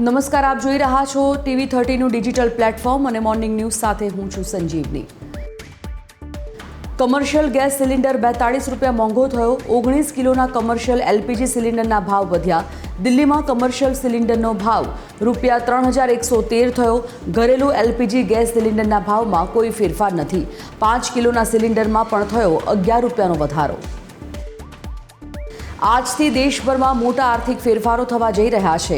નમસ્કાર, આપ જોઈ રહ્યા છો TV30નું ડિજિટલ પ્લેટફોર્મ અને મોર્નિંગ ન્યૂઝ સાથે હું છું સંજીવની। કમર્શિયલ ગેસ સિલિન્ડર 42 રૂપિયા મોંઘો થયો। 19 કિલોના કમર્શિયલ LPG સિલિન્ડરના ભાવ વધ્યા। દિલ્હીમાં કમર્શિયલ સિલિન્ડરનો ભાવ રૂપિયા 3113 થયો। ઘરેલું LPG ગેસ સિલિન્ડરના ભાવમાં કોઈ ફેરફાર નથી। 5 કિલોના સિલિન્ડરમાં પણ થયો 11 રૂપિયાનો વધારો। આજથી દેશભરમાં મોટા આર્થિક ફેરફારો થવા જઈ રહ્યા છે।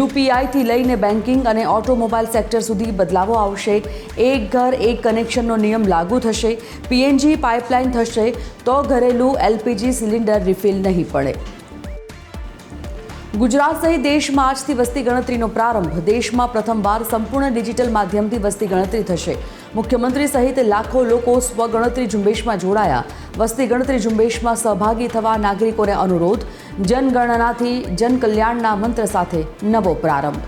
UPIથી લઈને બેન્કિંગ અને ઓટોમોબાઈલ સેક્ટર સુધી બદલાવો આવશે। એક ઘર એક કનેક્શનનો નિયમ લાગુ થશે। PNG પાઇપલાઇન થશે તો ઘરેલું LPG સિલિન્ડર રિફિલ નહીં પડે। ગુજરાત સહિત દેશમાં આજથી વસ્તી ગણતરીનો પ્રારંભ। દેશમાં પ્રથમવાર સંપૂર્ણ ડિજિટલ માધ્યમથી વસ્તી ગણતરી થશે। મુખ્યમંત્રી સહિત લાખો લોકો સ્વગણતરી ઝુંબેશમાં જોડાયા। વસ્તી ગણતરી ઝુંબેશમાં સહભાગી થવા નાગરિકોને અનુરોધ। જનગણનાથી જનકલ્યાણના મંત્ર સાથે નવો પ્રારંભ।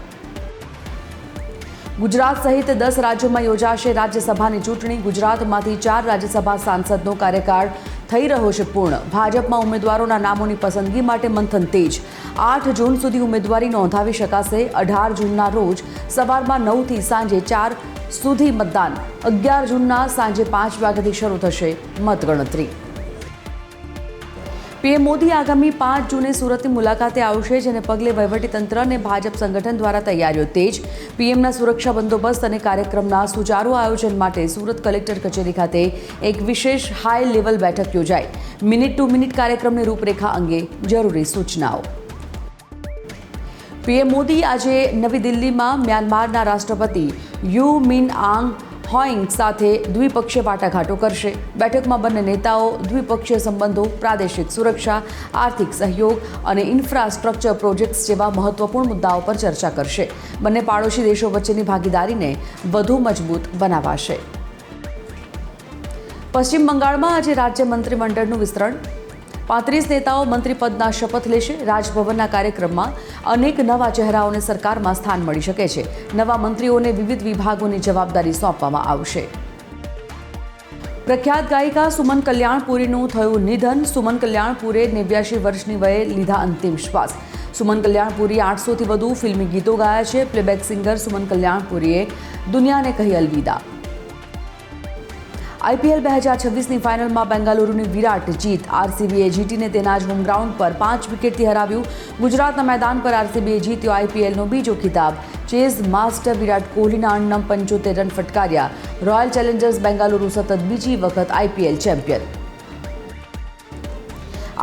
ગુજરાત સહિત 10 રાજ્યોમાં યોજાશે રાજ્યસભાની ચૂંટણી। ગુજરાતમાંથી 4 રાજ્યસભા સાંસદનો કાર્યકાળ થઈ રહ્યો છે પૂર્ણ। ભાજપમાં ઉમેદવારોના નામોની પસંદગી માટે મંથન તેજ। 8 જૂન સુધી ઉમેદવારી નોંધાવી શકાશે। 18 જૂનના રોજ સવારમાં 9 થી સાંજે 4 સુધી મતદાન। 11 જૂનના સાંજે 5 વાગ્યાથી શરૂ થશે મતગણતરી। PM મોદી આગામી 5 જૂને સુરતની મુલાકાતે આવશે, જેને પગલે વહીવટીતંત્ર અને ભાજપ સંગઠન દ્વારા તૈયારીઓ તેજ। PMના સુરક્ષા બંદોબસ્ત અને કાર્યક્રમના સુચારુ આયોજન માટે સુરત કલેક્ટર કચેરી ખાતે એક વિશેષ હાઈ લેવલ બેઠક યોજાઈ। મિનિટ ટુ મિનિટ કાર્યક્રમની રૂપરેખા અંગે જરૂરી સૂચનાઓ। PM મોદી આજે નવી દિલ્હીમાં મ્યાનમારના રાષ્ટ્રપતિ યુ મિન આંગ હોઈંગ સાથે દ્વિપક્ષીય વાટાઘાટો કરશે। બેઠકમાં બંને નેતાઓ દ્વિપક્ષીય સંબંધો, પ્રાદેશિક સુરક્ષા, આર્થિક સહયોગ અને ઇન્ફ્રાસ્ટ્રક્ચર પ્રોજેક્ટ્સ જેવા મહત્વપૂર્ણ મુદ્દાઓ પર ચર્ચા કરશે। બંને પાડોશી દેશો વચ્ચેની ભાગીદારીને વધુ મજબૂત બનાવાશે। પશ્ચિમ બંગાળમાં આજે રાજ્ય મંત્રીમંડળનું વિસ્તરણ। 35 નેતાઓ મંત્રીપદના શપથ લેશે। રાજભવનના કાર્યક્રમમાં અનેક નવા ચહેરાઓને સરકારમાં સ્થાન મળી શકે છે। નવા મંત્રીઓને વિવિધ વિભાગોની જવાબદારી સોંપવામાં આવશે। પ્રખ્યાત ગાયિકા સુમન કલ્યાણપુરીનું થયું નિધન। સુમન કલ્યાણપુરે 89 વર્ષની વયે લીધા અંતિમ શ્વાસ। સુમન કલ્યાણપુરીએ 800થી વધુ ફિલ્મી ગીતો ગાયા છે। પ્લેબેક સિંગર સુમન કલ્યાણપુરીએ દુનિયાને કહી અલવિદા। IPL 2026ની ફાઇનલમાં બેંગાલુરુની વિરાટ જીત। RCBએ જીતીને તેના જ હોમ ગ્રાઉન્ડ પર 5 વિકેટથી હરાવ્યું। ગુજરાતના મેદાન પર RCBએ જીત્યો IPLનો બીજો ખિતાબ। ચેઝ માસ્ટર વિરાટ કોહલીના અણનમ 75 રન ફટકાર્યા। રોયલ ચેલેન્જર્સ બેંગાલુરુ સતત બીજી વખત IPL ચેમ્પિયન।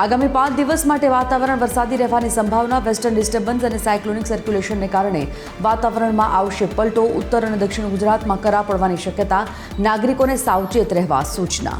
આગામી 5 દિવસ માટે વાતાવરણ વરસાદી રહેવાની સંભાવના। વેસ્ટર્ન ડિસ્ટર્બન્સ અને સાયક્લોનિક સર્ક્યુલેશનને કારણે વાતાવરણમાં આવશે પલટો। ઉત્તર અને દક્ષિણ ગુજરાતમાં કરા પડવાની શક્યતા। નાગરિકોને સાવચેત રહેવા સૂચના।